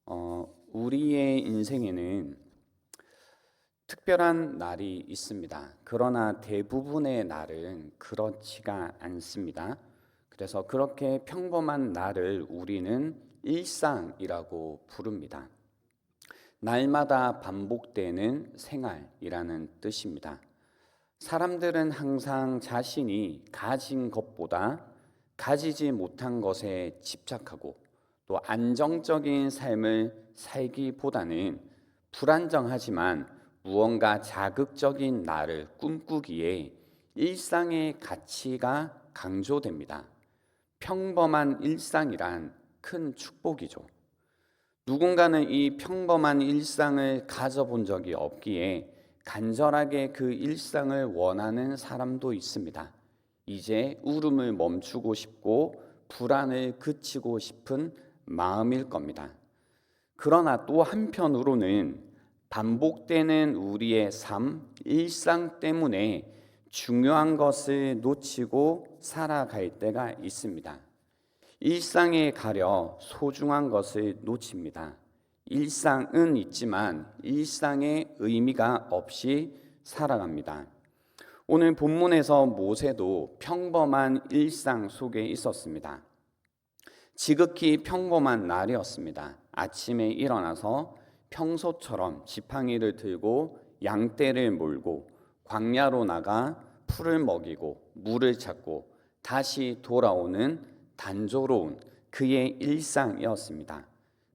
우리의 인생에는 특별한 날이 있습니다. 그러나 대부분의 날은 그렇지가 않습니다. 그래서 그렇게 평범한 날을 우리는 일상이라고 부릅니다. 날마다 반복되는 생활이라는 뜻입니다. 사람들은 항상 자신이 가진 것보다 가지지 못한 것에 집착하고 또 안정적인 삶을 살기보다는 불안정하지만 무언가 자극적인 날을 꿈꾸기에 일상의 가치가 강조됩니다. 평범한 일상이란 큰 축복이죠. 누군가는 이 평범한 일상을 가져본 적이 없기에 간절하게 그 일상을 원하는 사람도 있습니다. 이제 울음을 멈추고 싶고 불안을 그치고 싶은 마음일 겁니다. 그러나 또 한편으로는 반복되는 우리의 삶, 일상 때문에 중요한 것을 놓치고 살아갈 때가 있습니다. 일상에 가려 소중한 것을 놓칩니다. 일상은 있지만 일상의 의미가 없이 살아갑니다. 오늘 본문에서 모세도 평범한 일상 속에 있었습니다. 지극히 평범한 날이었습니다. 아침에 일어나서 평소처럼 지팡이를 들고 양떼를 몰고 광야로 나가 풀을 먹이고 물을 찾고 다시 돌아오는 단조로운 그의 일상이었습니다.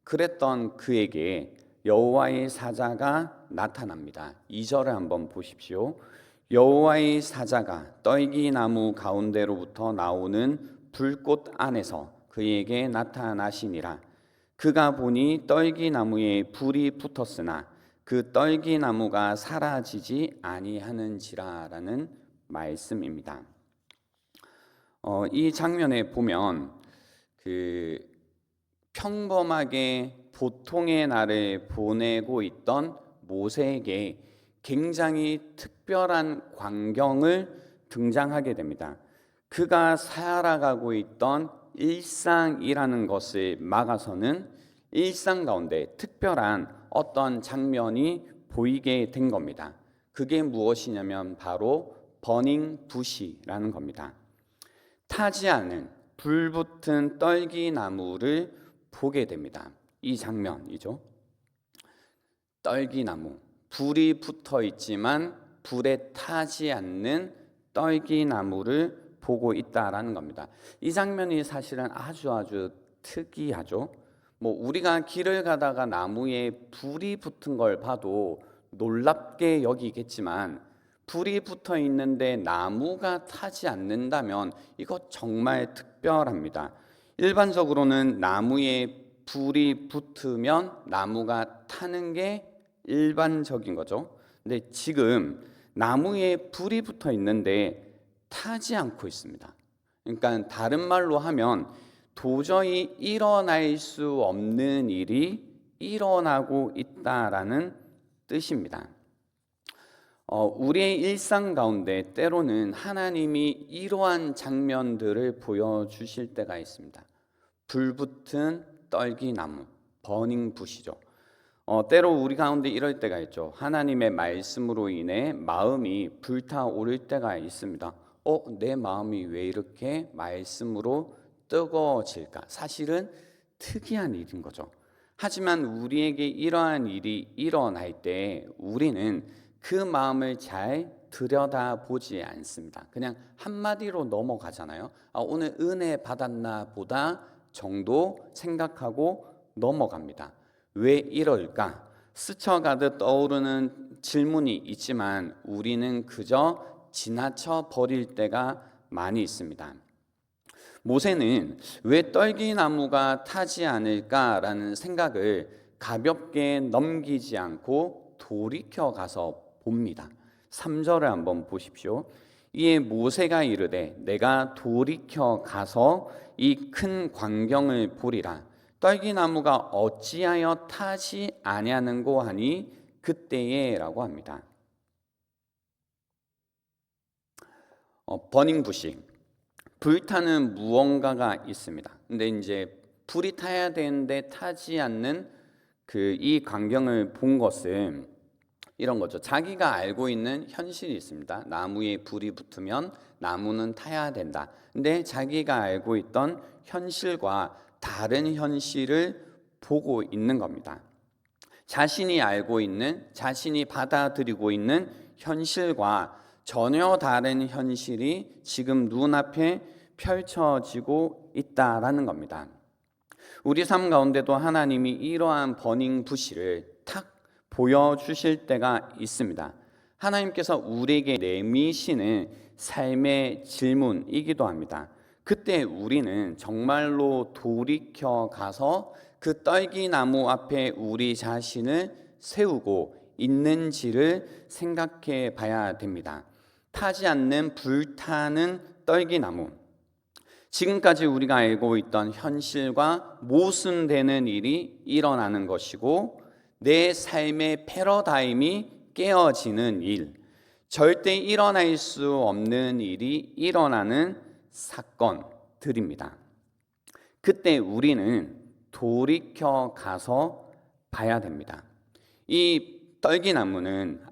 그랬던 그에게 여호와의 사자가 나타납니다. 2절을 한번 보십시오. 여호와의 사자가 떨기나무 가운데로부터 나오는 불꽃 안에서 그에게 나타나시니라. 그가 보니 떨기나무에 불이 붙었으나 그 떨기나무가 사라지지 아니하는지라라는 말씀입니다. 이 장면에 보면 그 평범하게 보통의 날을 보내고 있던 모세에게 굉장히 특별한 광경을 등장하게 됩니다. 그가 살아가고 있던 일상이라는 것을 막아서는 일상 가운데 특별한 어떤 장면이 보이게 된 겁니다. 그게 무엇이냐면 바로 버닝 부시라는 겁니다. 타지 않은 불붙은 떨기나무를 보게 됩니다. 이 장면이죠. 떨기나무, 불이 붙어 있지만 불에 타지 않는 떨기나무를 보고 있다라는 겁니다. 이 장면이 사실은 아주 특이하죠. 우리가 길을 가다가 나무에 불이 붙은 걸 봐도 놀랍게 여기겠지만 불이 붙어 있는데 나무가 타지 않는다면 이거 정말 특별합니다. 일반적으로는 나무에 불이 붙으면 나무가 타는 게 일반적인 거죠. 근데 지금 나무에 불이 붙어 있는데 타지 않고 있습니다. 그러니까 다른 말로 하면 도저히 일어날 수 없는 일이 일어나고 있다라는 뜻입니다. 우리의 일상 가운데 때로는 하나님이 이러한 장면들을 보여주실 때가 있습니다. 불붙은 떨기나무, 버닝 부시죠. 때로 우리 가운데 이럴 때가 있죠. 하나님의 말씀으로 인해 마음이 불타오를 때가 있습니다. 내 마음이 왜 이렇게 말씀으로 뜨거워질까? 사실은 특이한 일인 거죠. 하지만 우리에게 이러한 일이 일어날 때 우리는 그 마음을 잘 들여다보지 않습니다. 그냥 한마디로 넘어가잖아요. 오늘 은혜 받았나 보다 정도 생각하고 넘어갑니다. 왜 이럴까? 스쳐가듯 떠오르는 질문이 있지만 우리는 그저 지나쳐 버릴 때가 많이 있습니다. 모세는 왜 떨기나무가 타지 않을까라는 생각을 가볍게 넘기지 않고 돌이켜 가서 봅니다. 3절을 한번 보십시오. 이에 모세가 이르되 내가 돌이켜 가서 이 큰 광경을 보리라. 떨기나무가 어찌하여 타지 아니하는고 하니 그때에라고 합니다. 버닝 부시, 불타는 무언가가 있습니다. 근데 이제 불이 타야 되는데 타지 않는 이 광경을 본 것은 이런 거죠. 자기가 알고 있는 현실이 있습니다. 나무에 불이 붙으면 나무는 타야 된다. 근데 자기가 알고 있던 현실과 다른 현실을 보고 있는 겁니다. 자신이 알고 있는, 자신이 받아들이고 있는 현실과 전혀 다른 현실이 지금 눈앞에 펼쳐지고 있다라는 겁니다. 우리 삶 가운데도 하나님이 이러한 버닝 부시를 탁 보여주실 때가 있습니다. 하나님께서 우리에게 내미시는 삶의 질문이기도 합니다. 그때 우리는 정말로 돌이켜 가서 그 떨기나무 앞에 우리 자신을 세우고 있는지를 생각해 봐야 됩니다. 타지 않는 불타는 떨기나무. 지금까지 우리가 알고 있던 현실과 모순되는 일이 일어나는 것이고, 내 삶의 패러다임이 깨어지는 일, 절대 일어날 수 없는 일이 일어나는 사건들입니다. 그때 우리는 돌이켜 가서 봐야 됩니다. 이 떨기나무는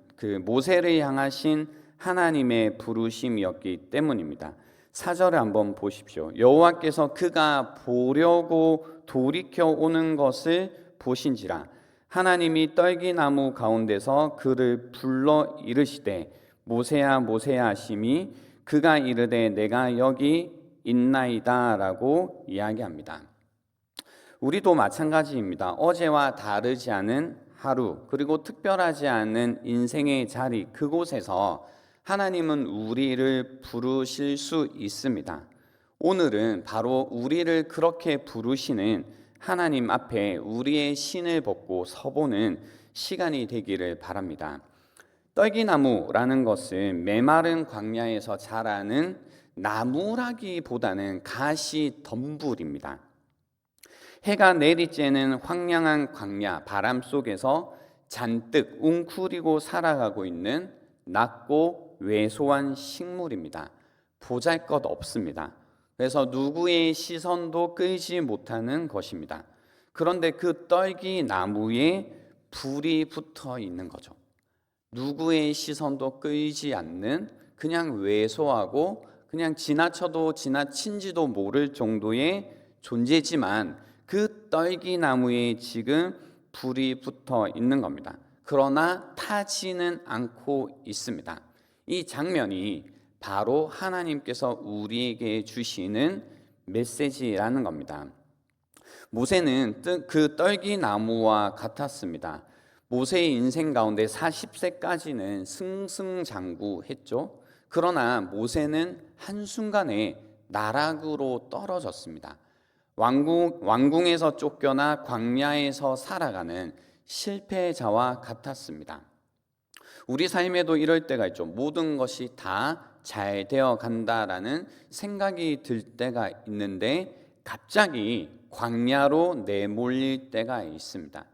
모세를 향하신 하나님의 부르심이었기 때문입니다. 4절을 한번 보십시오. 여호와께서 그가 보려고 돌이켜 오는 것을 보신지라. 하나님이 떨기나무 가운데서 그를 불러 이르시되 모세야 모세야 하심이 그가 이르되 내가 여기 있나이다 라고 이야기합니다. 우리도 마찬가지입니다. 어제와 다르지 않은 하루, 그리고 특별하지 않은 인생의 자리, 그곳에서 하나님은 우리를 부르실 수 있습니다. 오늘은 바로 우리를 그렇게 부르시는 하나님 앞에 우리의 신을 벗고 서보는 시간이 되기를 바랍니다. 떨기나무라는 것은 메마른 광야에서 자라는 나무라기보다는 가시 덤불입니다. 해가 내리쬐는 황량한 광야 바람 속에서 잔뜩 웅크리고 살아가고 있는 낮고 왜소한 식물입니다. 보잘것 없습니다. 그래서 누구의 시선도 끌지 못하는 것입니다. 그런데 그 떨기나무에 불이 붙어 있는 거죠. 누구의 시선도 끌지 않는, 그냥 왜소하고 그냥 지나쳐도 지나친지도 모를 정도의 존재지만 그 떨기나무에 지금 불이 붙어 있는 겁니다. 그러나 타지는 않고 있습니다. 이 장면이 바로 하나님께서 우리에게 주시는 메시지라는 겁니다. 모세는 그 떨기나무와 같았습니다. 모세의 인생 가운데 40세까지는 승승장구했죠. 그러나 모세는 한순간에 나락으로 떨어졌습니다. 왕궁에서 쫓겨나 광야에서 살아가는 실패자와 같았습니다. 우리 삶에도 이럴 때가 있죠. 모든 것이 다 잘 되어 간다라는 생각이 들 때가 있는데 갑자기 광야로 내몰릴 때가 있습니다.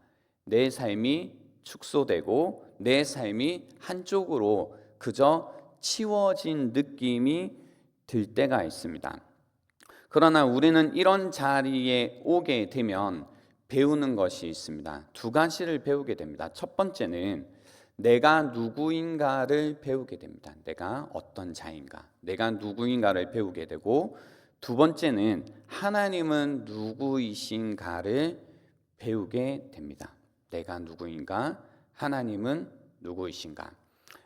내 삶이 축소되고 내 삶이 한쪽으로 그저 치워진 느낌이 들 때가 있습니다. 그러나 우리는 이런 자리에 오게 되면 배우는 것이 있습니다. 두 가지를 배우게 됩니다. 첫 번째는 내가 누구인가를 배우게 됩니다. 내가 어떤 자인가, 내가 누구인가를 배우게 되고, 두 번째는 하나님은 누구이신가를 배우게 됩니다. 내가 누구인가, 하나님은 누구이신가.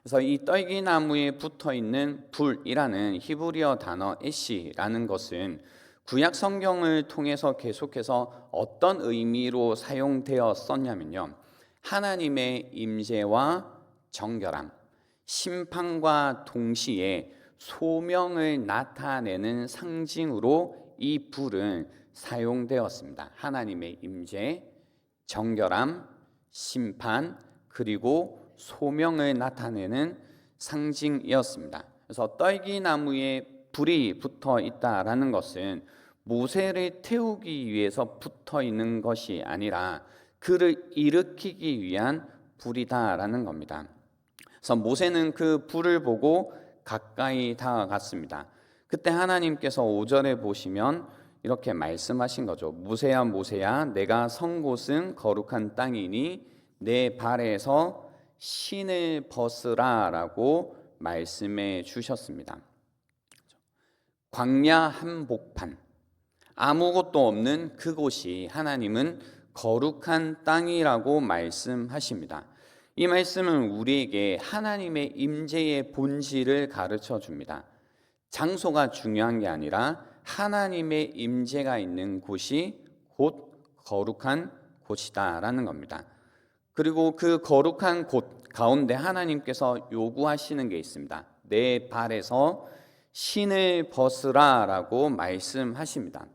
그래서 이 떨기나무에 붙어 있는 불이라는 히브리어 단어 에시라는 것은 구약 성경을 통해서 계속해서 어떤 의미로 사용되었었냐면요, 하나님의 임재와 정결함, 심판과 동시에 소명을 나타내는 상징으로 이 불은 사용되었습니다. 하나님의 임재, 정결함, 심판, 그리고 소명을 나타내는 상징이었습니다. 그래서 떨기나무에 불이 붙어 있다라는 것은 모세를 태우기 위해서 붙어 있는 것이 아니라 그를 일으키기 위한 불이다라는 겁니다. 그래서 모세는 그 불을 보고 가까이 다가갔습니다. 그때 하나님께서 5절에 보시면 이렇게 말씀하신 거죠. 모세야 모세야 내가 선 곳은 거룩한 땅이니 내 발에서 신을 벗으라라고 말씀해 주셨습니다. 광야 한복판, 아무것도 없는 그곳이 하나님은 거룩한 땅이라고 말씀하십니다. 이 말씀은 우리에게 하나님의 임재의 본질을 가르쳐 줍니다. 장소가 중요한 게 아니라 하나님의 임재가 있는 곳이 곧 거룩한 곳이다라는 겁니다. 그리고 그 거룩한 곳 가운데 하나님께서 요구하시는 게 있습니다. 내 발에서 신을 벗으라라고 말씀하십니다.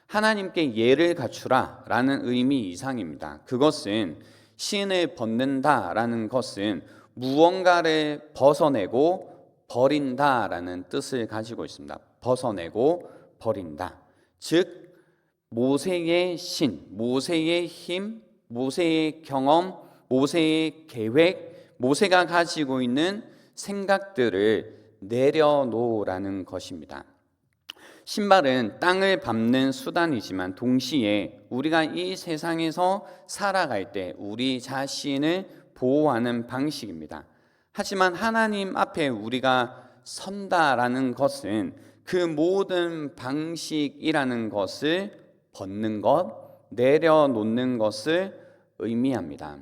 하나님께 예를 갖추라 라는 의미 이상입니다. 그것은 신을 벗는다라는 것은 무언가를 벗어내고 버린다라는 뜻을 가지고 있습니다. 벗어내고 버린다. 즉 모세의 신, 모세의 힘, 모세의 경험, 모세의 계획, 모세가 가지고 있는 생각들을 내려놓으라는 것입니다. 신발은 땅을 밟는 수단이지만 동시에 우리가 이 세상에서 살아갈 때 우리 자신을 보호하는 방식입니다. 하지만 하나님 앞에 우리가 선다라는 것은 그 모든 방식이라는 것을 벗는 것, 내려놓는 것을 의미합니다.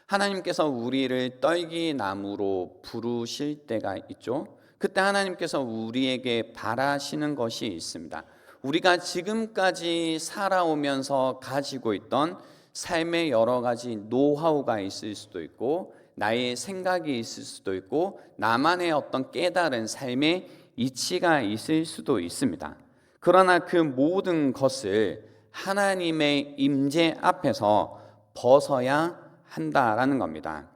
하나님께서 우리를 떨기나무로 부르실 때가 있죠. 그때 하나님께서 우리에게 바라시는 것이 있습니다. 우리가 지금까지 살아오면서 가지고 있던 삶의 여러 가지 노하우가 있을 수도 있고 나의 생각이 있을 수도 있고 나만의 어떤 깨달은 삶의 이치가 있을 수도 있습니다. 그러나 그 모든 것을 하나님의 임재 앞에서 벗어야 한다라는 겁니다.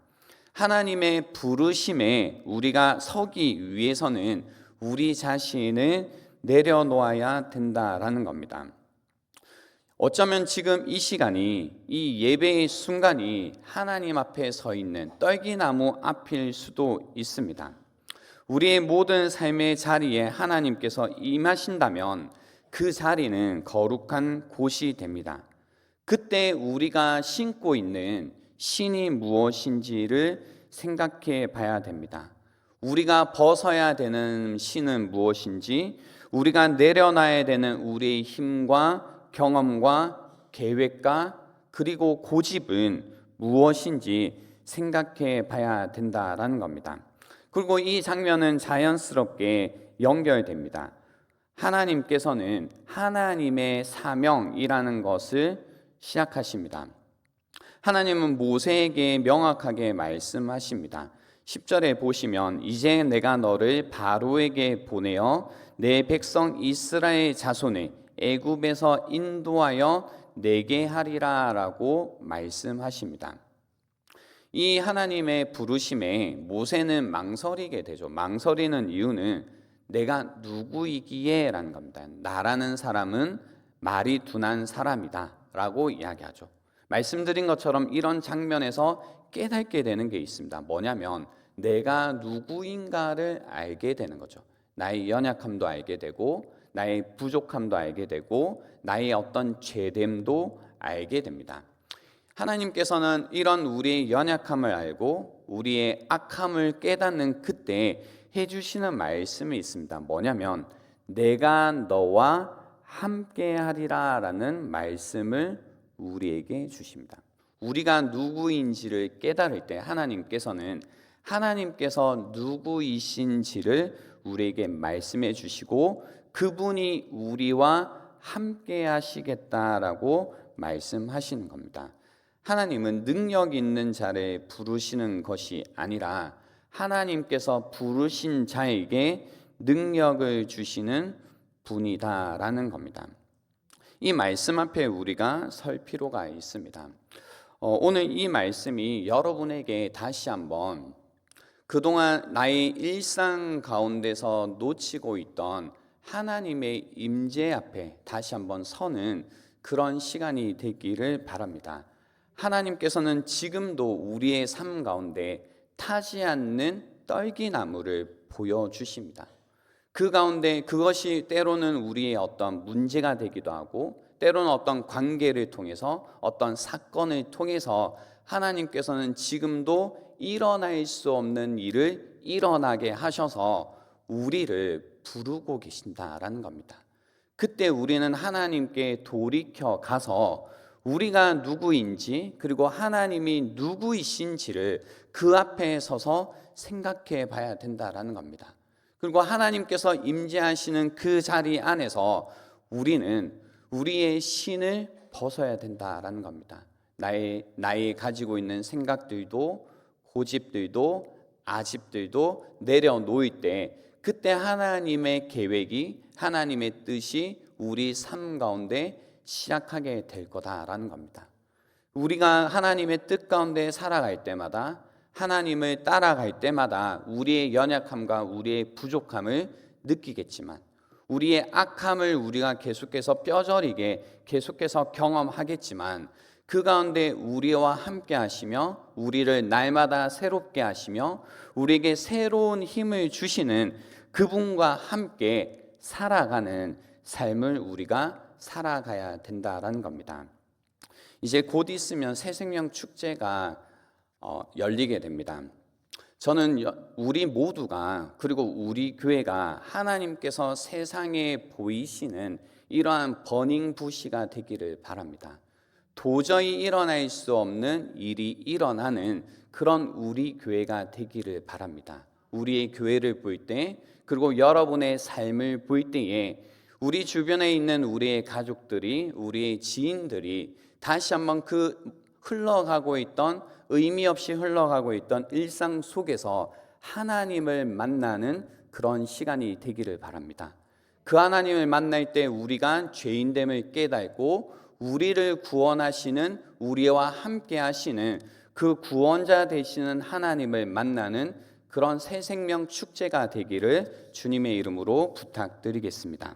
하나님의 부르심에 우리가 서기 위해서는 우리 자신을 내려놓아야 된다라는 겁니다. 어쩌면 지금 이 시간이, 이 예배의 순간이 하나님 앞에 서 있는 떨기나무 앞일 수도 있습니다. 우리의 모든 삶의 자리에 하나님께서 임하신다면 그 자리는 거룩한 곳이 됩니다. 그때 우리가 신고 있는 신이 무엇인지를 생각해 봐야 됩니다. 우리가 벗어야 되는 신은 무엇인지, 우리가 내려놔야 되는 우리의 힘과 경험과 계획과 그리고 고집은 무엇인지 생각해 봐야 된다라는 겁니다. 그리고 이 장면은 자연스럽게 연결됩니다. 하나님께서는 하나님의 사명이라는 것을 시작하십니다. 하나님은 모세에게 명확하게 말씀하십니다. 10절에 보시면 이제 내가 너를 바로에게 보내어 내 백성 이스라엘 자손을 애굽에서 인도하여 내게 하리라 라고 말씀하십니다. 이 하나님의 부르심에 모세는 망설이게 되죠. 망설이는 이유는 내가 누구이기에 라는 겁니다. 나라는 사람은 말이 둔한 사람이다 라고 이야기하죠. 말씀드린 것처럼 이런 장면에서 깨닫게 되는 게 있습니다. 뭐냐면 내가 누구인가를 알게 되는 거죠. 나의 연약함도 알게 되고 나의 부족함도 알게 되고 나의 어떤 죄됨도 알게 됩니다. 하나님께서는 이런 우리의 연약함을 알고 우리의 악함을 깨닫는 그때 해주시는 말씀이 있습니다. 뭐냐면 내가 너와 함께하리라 라는 말씀을 우리에게 주십니다. 우리가 누구인지를 깨달을 때 하나님께서 누구이신지를 우리에게 말씀해 주시고 그분이 우리와 함께 하시겠다라고 말씀하시는 겁니다. 하나님은 능력 있는 자를 부르시는 것이 아니라 하나님께서 부르신 자에게 능력을 주시는 분이다라는 겁니다. 이 말씀 앞에 우리가 설 필요가 있습니다. 오늘 이 말씀이 여러분에게 다시 한번 그동안 나의 일상 가운데서 놓치고 있던 하나님의 임재 앞에 다시 한번 서는 그런 시간이 되기를 바랍니다. 하나님께서는 지금도 우리의 삶 가운데 타지 않는 떨기나무를 보여주십니다. 그 가운데 그것이 때로는 우리의 어떤 문제가 되기도 하고, 때로는 어떤 관계를 통해서, 어떤 사건을 통해서 하나님께서는 지금도 일어날 수 없는 일을 일어나게 하셔서 우리를 부르고 계신다라는 겁니다. 그때 우리는 하나님께 돌이켜 가서 우리가 누구인지, 그리고 하나님이 누구이신지를 그 앞에 서서 생각해 봐야 된다라는 겁니다. 그리고 하나님께서 임재하시는 그 자리 안에서 우리는 우리의 신을 벗어야 된다라는 겁니다. 나의 가지고 있는 생각들도, 고집들도, 아집들도 내려놓을 때, 그때 하나님의 계획이, 하나님의 뜻이 우리 삶 가운데 시작하게 될 거다라는 겁니다. 우리가 하나님의 뜻 가운데 살아갈 때마다, 하나님을 따라갈 때마다 우리의 연약함과 우리의 부족함을 느끼겠지만, 우리의 악함을 우리가 계속해서 뼈저리게 계속해서 경험하겠지만, 그 가운데 우리와 함께 하시며 우리를 날마다 새롭게 하시며 우리에게 새로운 힘을 주시는 그분과 함께 살아가는 삶을 우리가 살아가야 된다라는 겁니다. 이제 곧 있으면 새생명 축제가 열리게 됩니다. 저는 우리 모두가, 그리고 우리 교회가 하나님께서 세상에 보이시는 이러한 버닝 부시가 되기를 바랍니다. 도저히 일어날 수 없는 일이 일어나는 그런 우리 교회가 되기를 바랍니다. 우리의 교회를 볼 때, 그리고 여러분의 삶을 볼 때에 우리 주변에 있는 우리의 가족들이, 우리의 지인들이 다시 한번 그 흘러가고 있던, 의미 없이 흘러가고 있던 일상 속에서 하나님을 만나는 그런 시간이 되기를 바랍니다. 그 하나님을 만날 때 우리가 죄인됨을 깨닫고 우리를 구원하시는, 우리와 함께 하시는 그 구원자 되시는 하나님을 만나는 그런 새 생명 축제가 되기를 주님의 이름으로 부탁드리겠습니다.